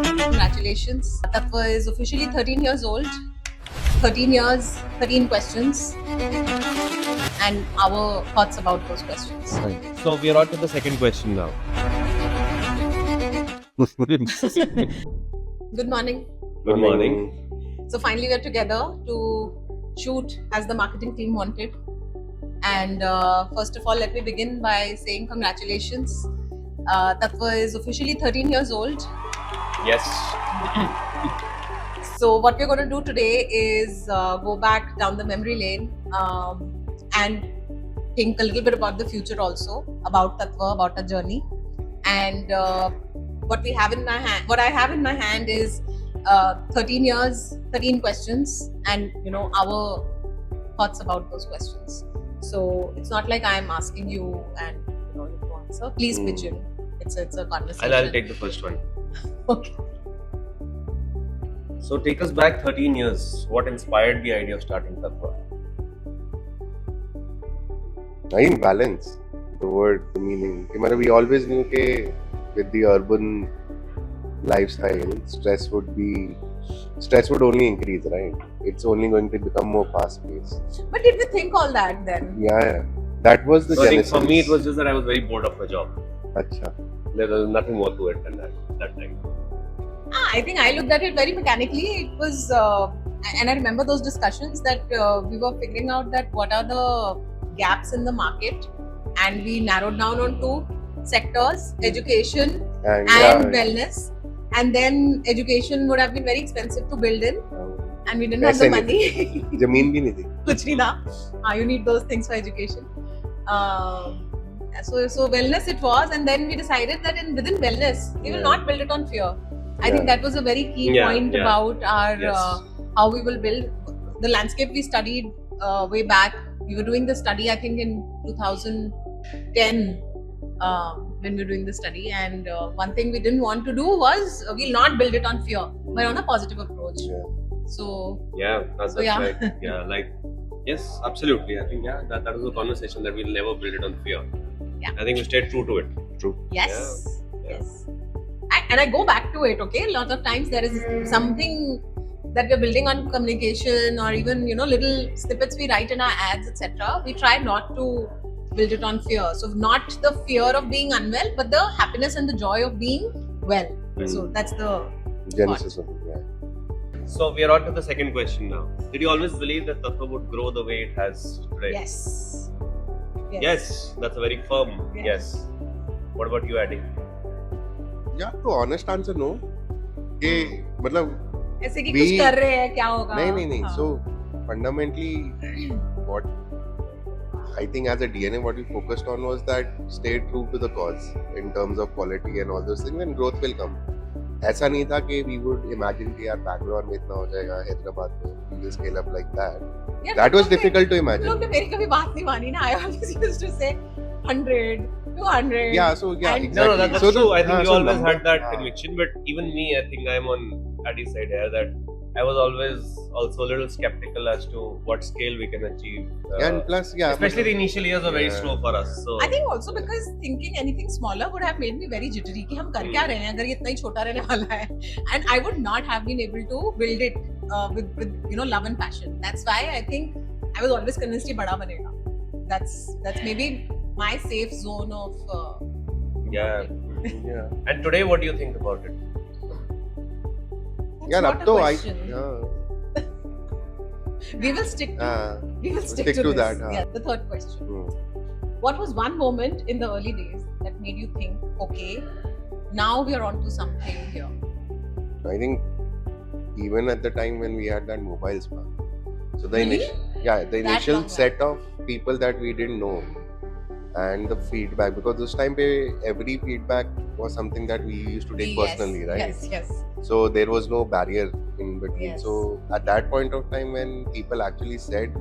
Congratulations. Tatva is officially 13 years old. 13 years, 13 questions, and our thoughts about those questions. So we are on to the second question now. Good morning. Good morning. So finally, we're together to shoot as the marketing team wanted. And first of all, let me begin by saying congratulations. Tatva is officially 13 years old. Yes. So what we're going to do today is go back down the memory lane and think a little bit about the future also, about Tatva, about our journey. And what I have in my hand is 13 years, 13 questions, and our thoughts about those questions. So it's not like I'm asking you and you to answer. Please pitch in. It's a conversation. I'll take the first one. Okay. So take us back 13 years. What inspired the idea of starting Tatva? I think balance, the word, the meaning. We always knew that with the urban lifestyle, stress would only increase, right? It's only going to become more fast-paced. But did we think all that then? Yeah. That was the So I think genesis. for me, it was just that I was very bored of my job. Acha. There was nothing more to it than that time. I think I looked at it very mechanically. It was, and I remember those discussions that we were figuring out that what are the gaps in the market, and we narrowed down on two sectors: education and wellness. And then education would have been very expensive to build in, and we didn't have the money. Zameen bhi nahi thi. Kuch nahi tha. You need those things for education. So wellness it was, and then we decided that within wellness we will not build it on fear. I think that was a very key point about our how we will build the landscape. We studied way back. We were doing the study, I think, in 2010 when we were doing the study. And one thing we didn't want to do was we'll not build it on fear, but on a positive approach. Yeah. So that's right. Yes, absolutely. I think that was a conversation that we'll never build it on fear. Yeah. I think we stayed true to it. True. Yes. And I go back to it. Okay, a lot of times there is something that we're building on communication, or even little snippets we write in our ads, etc. We try not to build it on fear. So not the fear of being unwell, but the happiness and the joy of being well. So that's the genesis of it. Yeah. So we are on to the second question now. Did you always believe that Tatva would grow the way it has today? Yes. Yes, that's a very firm yes. What about you, Addy? Yeah, तो honest answer no. कि मतलब ऐसे कि कुछ कर रहे हैं क्या होगा? नहीं. So fundamentally, what I think as a DNA, what we focused on was that stay true to the cause in terms of quality and all those things, and growth will come. ऐसा नहीं था कि we would imagine कि यार बैंगलोर में इतना हो जाएगा, हैदराबाद में we will scale up like that. That was difficult to imagine. लोग ने मेरी कभी बात नहीं मानी ना. I always used to say 100, 200. Yeah, so exactly. No, that's so true. I think you so always number, had that conviction, but even me, I think I'm on Addy's side here that I was always also a little skeptical as to what scale we can achieve. And plus, especially the initial years are very slow for us. So I think also because thinking anything smaller would have made me very jittery कि हम कर क्या रहे हैं अगर ये इतना ही छोटा रहने वाला है. And I would not have been able to build it with love and passion. That's why I think I was always convinced ये बड़ा बनेगा. That's maybe my safe zone of yeah. And today, what do you think about it? That's not a question. Yeah. We will stick to to this. that. Yeah, the third question. What was one moment in the early days that made you think, okay, now we are onto something here? I think even at the time when we had that mobile spark. So the Really? initial set of people that we didn't know, and the feedback, because this time every feedback was something that we used to take personally, right? Yes. So there was no barrier in between. Yes. So at that point of time when people actually said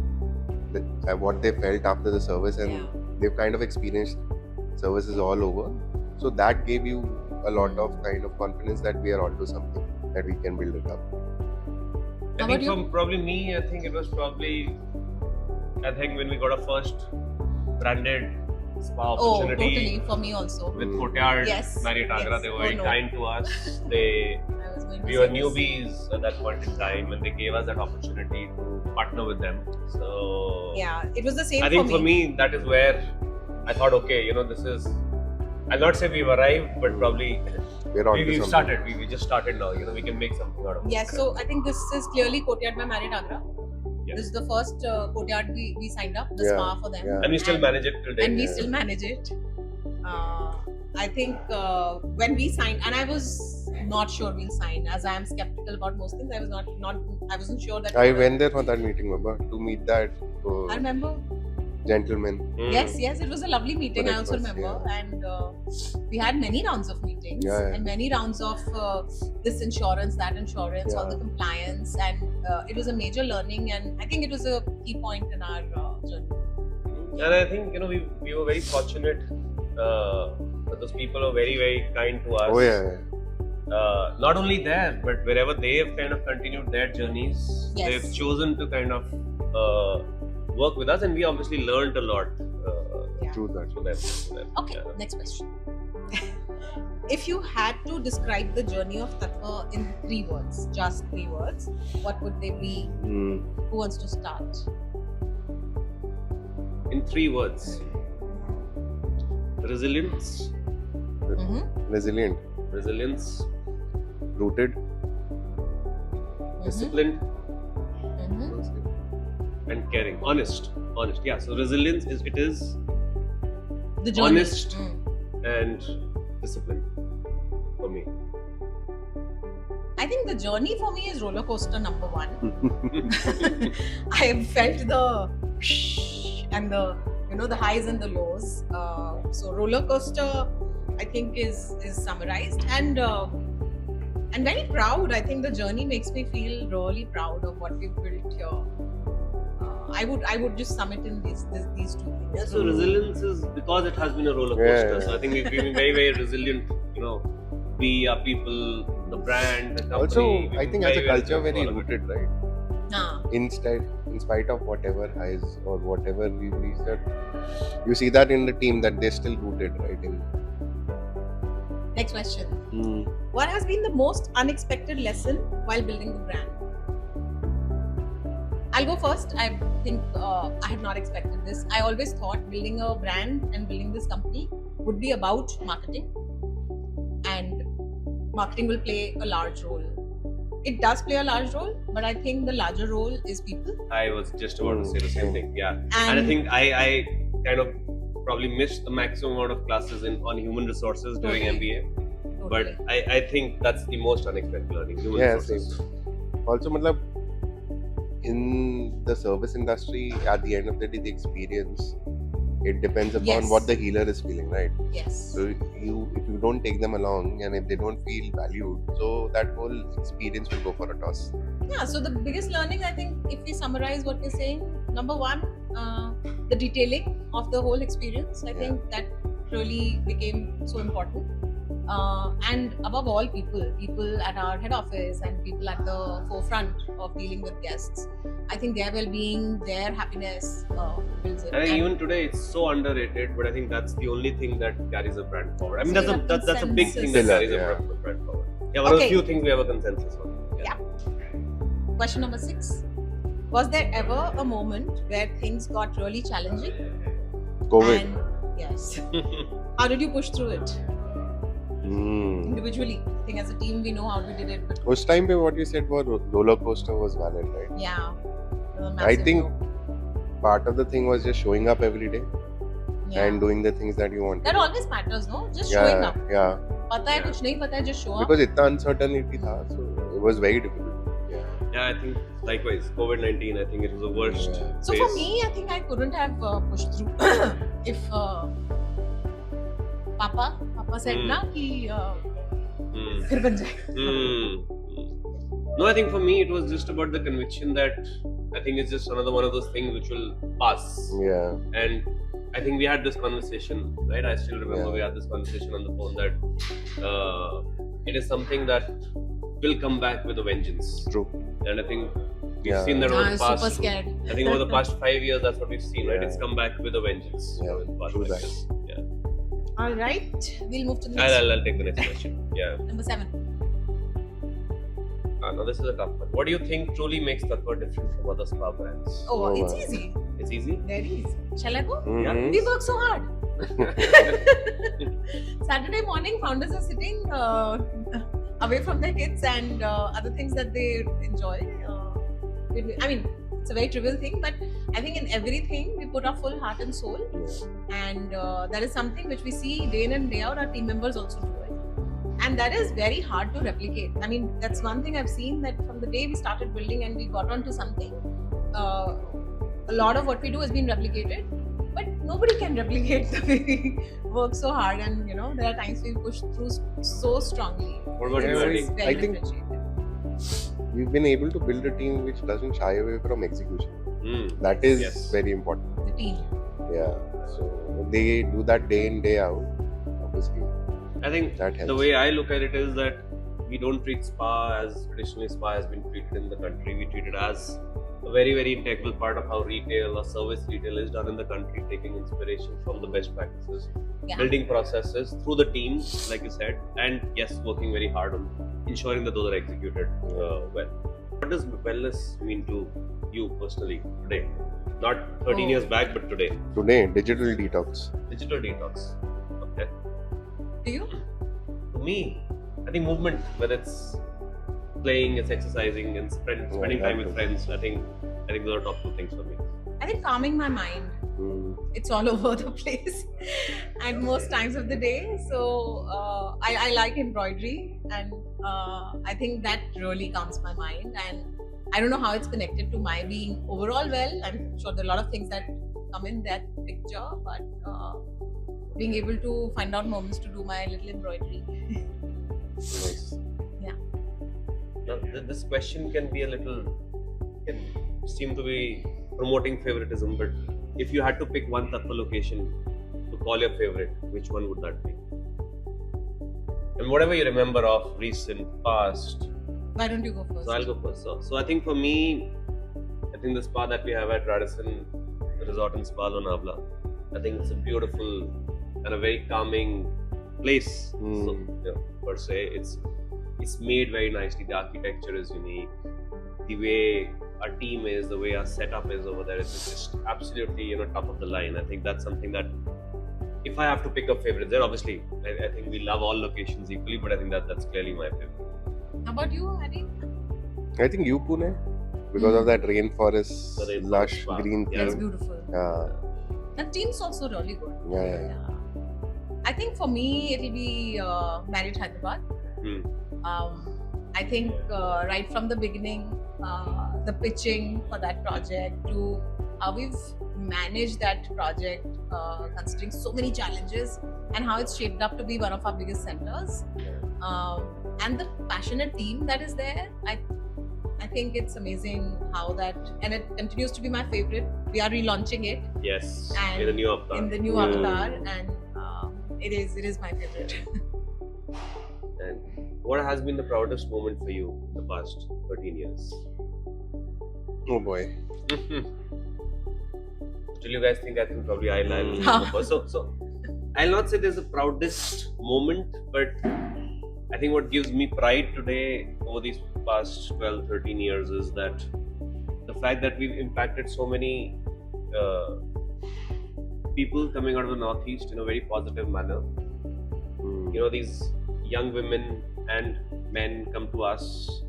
what they felt after the service, and they've kind of experienced services all over, so that gave you a lot of kind of confidence that we are onto something, that we can build it up. I think from probably me, I think it was probably when we got our first branded spa Oh, opportunity totally. For me also. with Courtyard, Yes, Marriott Agra. yes. They were Oh, very no. kind to us. They I was going to we say were this. newbies at that point in time, and they gave us that opportunity to partner with them. So Yeah, it was the same I think for me that is where I thought, okay, this is. I'll not say we've arrived, but probably We're on to we've something. started. We just started now. We can make something out of it. Yes, so I think this is clearly Courtyard by Marriott Agra. Yes. This is the first Courtyard we signed up, the Yeah, spa for them. yeah. And we still manage it till date. And we Yeah. still manage it. I think when we signed, and I was not sure we'll sign, as I am skeptical about most things. I was I wasn't sure that. I went there for that meeting, Baba, to meet that I remember. gentleman. Mm. Yes, it was a lovely meeting. I also breakfast, remember, and we had many rounds of meetings Yeah. and many rounds of this insurance, that insurance, all Yeah. the compliance, and it was a major learning, and I think it was a key point in our journey. And I think we were very fortunate that those people are very, very kind to us. Oh yeah. Not only there, but wherever they have kind of continued their journeys, Yes. they've chosen to kind of work with us, and we obviously learned a lot True that. through them. Okay, Yeah. next question. If you had to describe the journey of Tattva in 3 words, just 3 words, what would they be? Mm. Who wants to start? In 3 words: resilience, Mm-hmm. Resilient, rooted, disciplined, Mm-hmm. and caring. Honest. Yeah. So resilience is The journey. Honest. Mm. and disciplined for me. I think the journey for me is roller coaster number 1. I have felt the and the highs and the lows. So roller coaster, I think, is summarized, and very proud. I think the journey makes me feel really proud of what we've built here. I would just sum it in these 2 things. Yeah, so resilience is because it has been a roller coaster. Yeah. So I think we've been very, very resilient. We, our people, the brand, the company. Also, we've I been think as a culture, resilient very for all of it. rooted, right? In spite of whatever highs or whatever we've reached, that you see that in the team that they're still rooted, right? Next question. What has been the most unexpected lesson while building the brand? I'll go first. I think I had not expected this. I always thought building a brand and building this company would be about marketing, and marketing will play a large role. It does play a large role, but I think the larger role is people. I was just about to say the same thing. Yeah. And I And think I kind of probably missed the maximum amount of classes on human resources during Totally. MBA. But I think that's the most unexpected learning. Human Yeah, resources. Also, matlab, in the service industry, at the end of the day, the experience, it depends upon Yes. what the healer is feeling, right? yes, So if you don't take them along and if they don't feel valued, so that whole experience will go for a toss. yeah. So the biggest learning, I think, if we summarize what we're saying, number 1, the detailing of the whole experience. I Yeah. think that really became so important. And above all, people at our head office and people at the forefront of dealing with guests. I think their well-being, their happiness builds it. I think And even today it's so underrated, but I think that's the only thing that carries a brand forward. I mean, So that's a we have that's a big thing that consensus. carries Yeah. a brand forward. Yeah, one of the Okay. few things we have a consensus on. Yeah. Question number 6. Was there ever a moment where things got really challenging? COVID. And yes. How did you push through it? Individually. I think as a team we know how we did it. But Ush time pe what you said was roller coaster was valid, right? yeah. it was a I massive think blow. part of the thing was just showing up every day Yeah. and doing the things that you want. That always matters, no? Just showing up. Yeah. पता है Yeah. कुछ नहीं पता है, just show up. Because itna uncertainty tha, so it was very difficult. Yeah. Yeah, I think likewise. COVID-19, I think it was the worst. Yeah. So for phase. me, I think I couldn't have pushed through if Papa said Hmm. ना कि Hmm. फिर बन जाएगा. No, I think for me it was just about the conviction that I think it's just another one of those things which will pass. Yeah. And I think we had this conversation, right? I still remember Yeah. we had this conversation on the phone that it is something that will come back with a vengeance. True. And I think We've seen that over I'm the super past. scared. I think over the past 5 years, that's what we've seen, right? It's Yeah. come back with a vengeance. Yeah, in the past true 5 that. years. Yeah. All right, we'll move to the next. I'll take the next question. Yeah. Number 7. Now this is a tough one. What do you think truly makes Tatva different from other spa brands? Oh, Oh, it's wow. easy. It's easy. Very easy. Shall I go? Mhm. We work so hard. Saturday morning, founders are sitting away from their kids and other things that they enjoy. I mean, it's a very trivial thing, but I think in everything we put our full heart and soul, and that is something which we see day in and day out. Our team members also do it, and that is very hard to replicate. I mean, that's one thing I've seen, that from the day we started building and we got onto something, a lot of what we do has been replicated. But nobody can replicate the way we work so hard, and there are times we push through so strongly. What about you, Yeah, Andy? It's very I think- differentiated. We've been able to build a team which doesn't shy away from execution. That is Yes. very important. The team. Yeah. So they do that day in, day out. Obviously, I think that helps. the way I look at it is that we don't treat spa as traditionally spa has been treated in the country. We treat it as a very, very integral part of how retail or service retail is done in the country, taking inspiration from the best practices, Yeah. building processes through the team, like you said, and yes, working very hard on ensuring that those are executed well. What does wellness mean to you personally today? Not 13 Oh. years back, but today. Today, digital detox. Digital detox. Okay. Do you? To me, I think movement, whether it's playing, it's exercising, and spending time with friends. I think those are top 2 things for me. I think calming my mind. It's all over the place at most times of the day. So I like embroidery, and I think that really calms my mind. And I don't know how it's connected to my being overall well. I'm sure there are a lot of things that come in that picture, but being able to find out moments to do my little embroidery. Nice. Now, this question can seem to be promoting favoritism, but if you had to pick one Tattva location to call your favorite, which one would that be? And whatever you remember of recent, past. Why don't you go first? So I'll go first. So I think for me, I think the spa that we have at Radisson Resort and Spa Lonavala, I think it's a beautiful and a very calming place. So, per se, it's made very nicely. The architecture is unique. The way our team is, the way our setup is over there, it's just absolutely top of the line. I think that's something that, if I have to pick a favorite, there obviously I think we love all locations equally, but I think that's clearly my favorite. How about you, Harry? I think you Pune, because of that rainforest, The rainforest lush spa. green Yeah. That's thing. beautiful. Yeah. The team's also really good. Yeah. I think for me it'll be Marriott Hyderabad. I think right from the beginning, the pitching for that project to how we've managed that project, considering so many challenges, and how it's shaped up to be one of our biggest centers, and the passionate team that is there. I think it's amazing how that, and it continues to be my favorite. We are relaunching it Yes, And in the new avatar. in the new avatar, and it is my favorite. And what has been the proudest moment for you in the past 13 years? Oh boy. Till you guys think, I think probably I'll go first. So I'll not say there's a proudest moment, but I think what gives me pride today over these past 12, 13 years is that the fact that we've impacted so many people coming out of the Northeast in a very positive manner. These young women and men come to us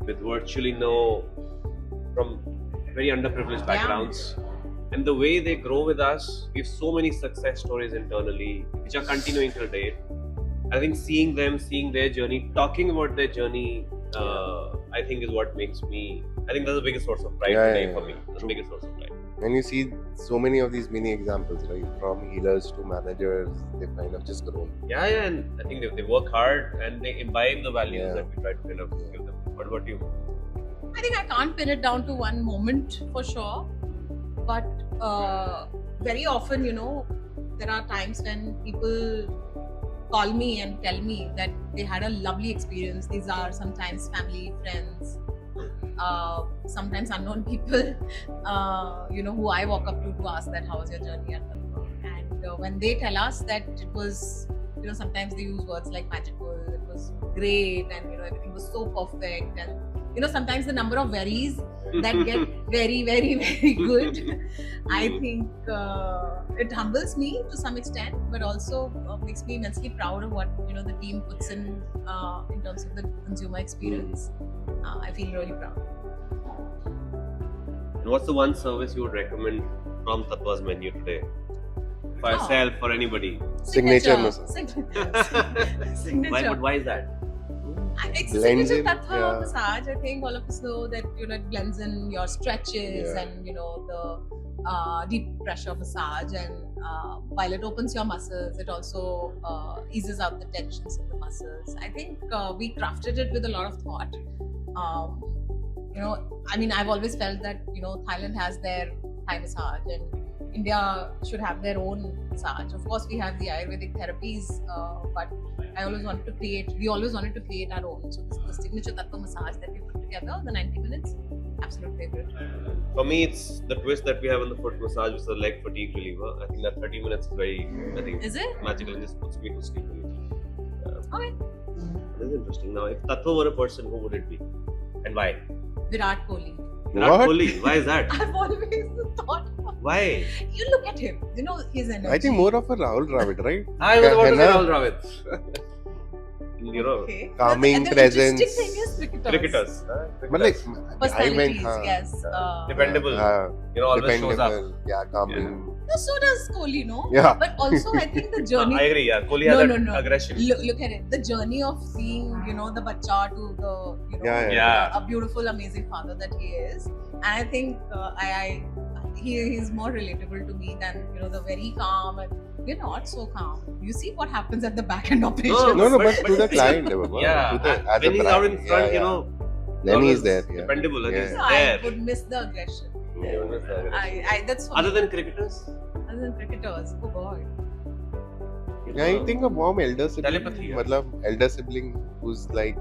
with virtually from very underprivileged backgrounds, and the way they grow with us, we have so many success stories internally which are continuing till date. I think seeing them, seeing their journey, talking about their journey, I think is what makes me, I think that's the biggest source of pride today for me. That's the True. biggest source of pride. And you see so many of these mini examples, right? From healers to managers, they've kind of just grown. Yeah, and I think they work hard and they imbibe the values Yeah. that we try to kind of give them. What about you? I think I can't pin it down to one moment for sure, but very often, there are times when people call me and tell me that they had a lovely experience. These are sometimes family, friends, sometimes unknown people, who I walk up to ask that how was your journey at Tattva. And when they tell us that it was, sometimes they use words like magical, it was great, and everything was so perfect, and sometimes the number of varies that get very, very, very good. I think it humbles me to some extent, but also makes me immensely proud of what the team puts in terms of the consumer experience. I feel really proud. And what's the one service you would recommend from Tattva's menu today? For yourself, for anybody? Signature massage. Signature. Why is that? It's a Blends signature in, Tattva yeah. massage. I think all of us know that it blends in your stretches Yeah. and the deep pressure massage, and while it opens your muscles, it also eases out the tensions in the muscles. I think we crafted it with a lot of thought. I've always felt that Thailand has their Thai massage and India should have their own massage. Of course, we have the Ayurvedic therapies, but we always wanted to create our own. So this is the signature Tattva massage that we put together, the 90 minutes, absolute favorite. For me, it's the twist that we have in the foot massage, which is the leg fatigue reliever. I think that 30 minutes is very, Is it? magical and just puts me to sleep. Okay. This is interesting. Now, if Tattva were a person, who would it be? And why? Virat Kohli. Virat What? Kohli. Why is that? I've always thought, Why? you look at him, his energy. I think more of a Rahul Dravid, right? I was about to say Henna? Rahul Dravid. Okay. Calming And the presence. interesting thing is cricketers. Cricketers. But like, Personalities, yes. Dependable. Always shows up. dependable. Yeah, calming. No, so does Kohli, no? Yeah. But also, I think the journey. I agree. Yeah, Kohli has that No. aggression. Look at it. The journey of seeing, the bacha to the, Yeah. a beautiful, amazing father that he is. And I think he is more relatable to me than, the very calm. And we're not so calm. You see what happens at the back end of patients. No, But- but to the client, Baba. Yeah, To the, as when a he's brand. out in front, Yeah. Then he's there. Yeah. Dependable and he's So there. I would miss the aggression. Yeah, miss the aggression. That's for Other me. than cricketers? Other than cricketers. Oh God. Yeah, I think a warm elder sibling. Telepathy, yeah. Matlab, elder sibling who's like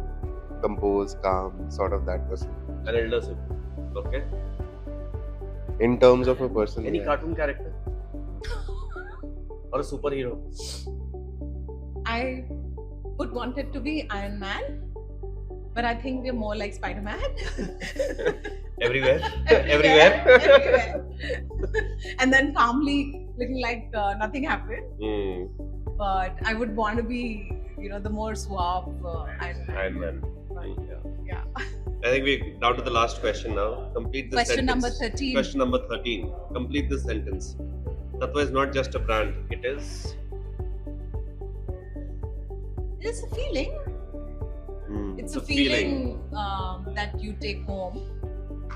composed, calm, sort of that person. An elder sibling. Okay. In terms of a person. Any yeah. cartoon character? Or a superhero? I would want it to be Iron Man, but I think we're more like Spider-Man. Everywhere? Everywhere. And then calmly looking like nothing happened. Hmm. But I would want to be, the more suave Iron Man. Iron Man. Yeah. I think we're down to the last question now. Complete this Question sentence. number 13. Question number 13. Complete this sentence. Tattva is not just a brand. It is... It's a feeling. It's a feeling that you take home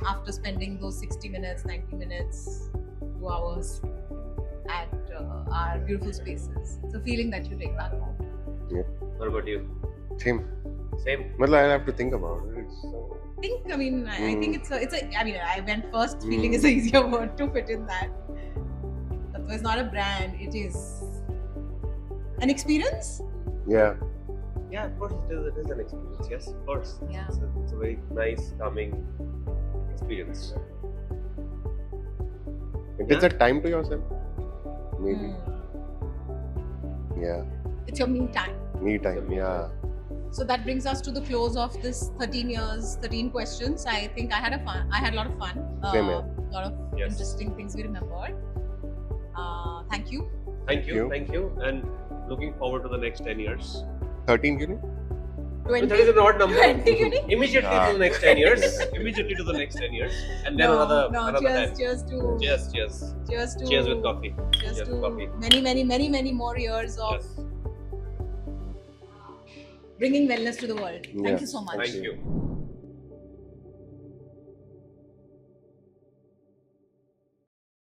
after spending those 60 minutes, 90 minutes, 2 hours at our beautiful spaces. It's a feeling that you take back home. What about you? Same. Same? Matlab, I'll have to think about it. I think it's a. I went first. Feeling is an easier word to fit in that. Tattva is not a brand. It is an experience. Yeah. Yeah, of course it is an experience. Yes, of course. Yeah. It's a very nice, calming experience. It is a time to yourself. Maybe. Hmm. Yeah. It's your me time. Me time. Yeah. So that brings us to the close of this 13 questions. I think I had a lot of fun. Same here. A lot of Yes. interesting things we remembered. Thank you. Thank you. you. Thank you. And looking forward to the next 10 years. 13 kilo? 20. That is an odd number. 20 unique? Immediately to the next 10 years. Immediately to the next 10 years. And then another 10. Cheers to Cheers with coffee. Cheers Cheers to with coffee. many more years of Yes. bringing wellness to the world. Yeah. Thank you so much. Thank you.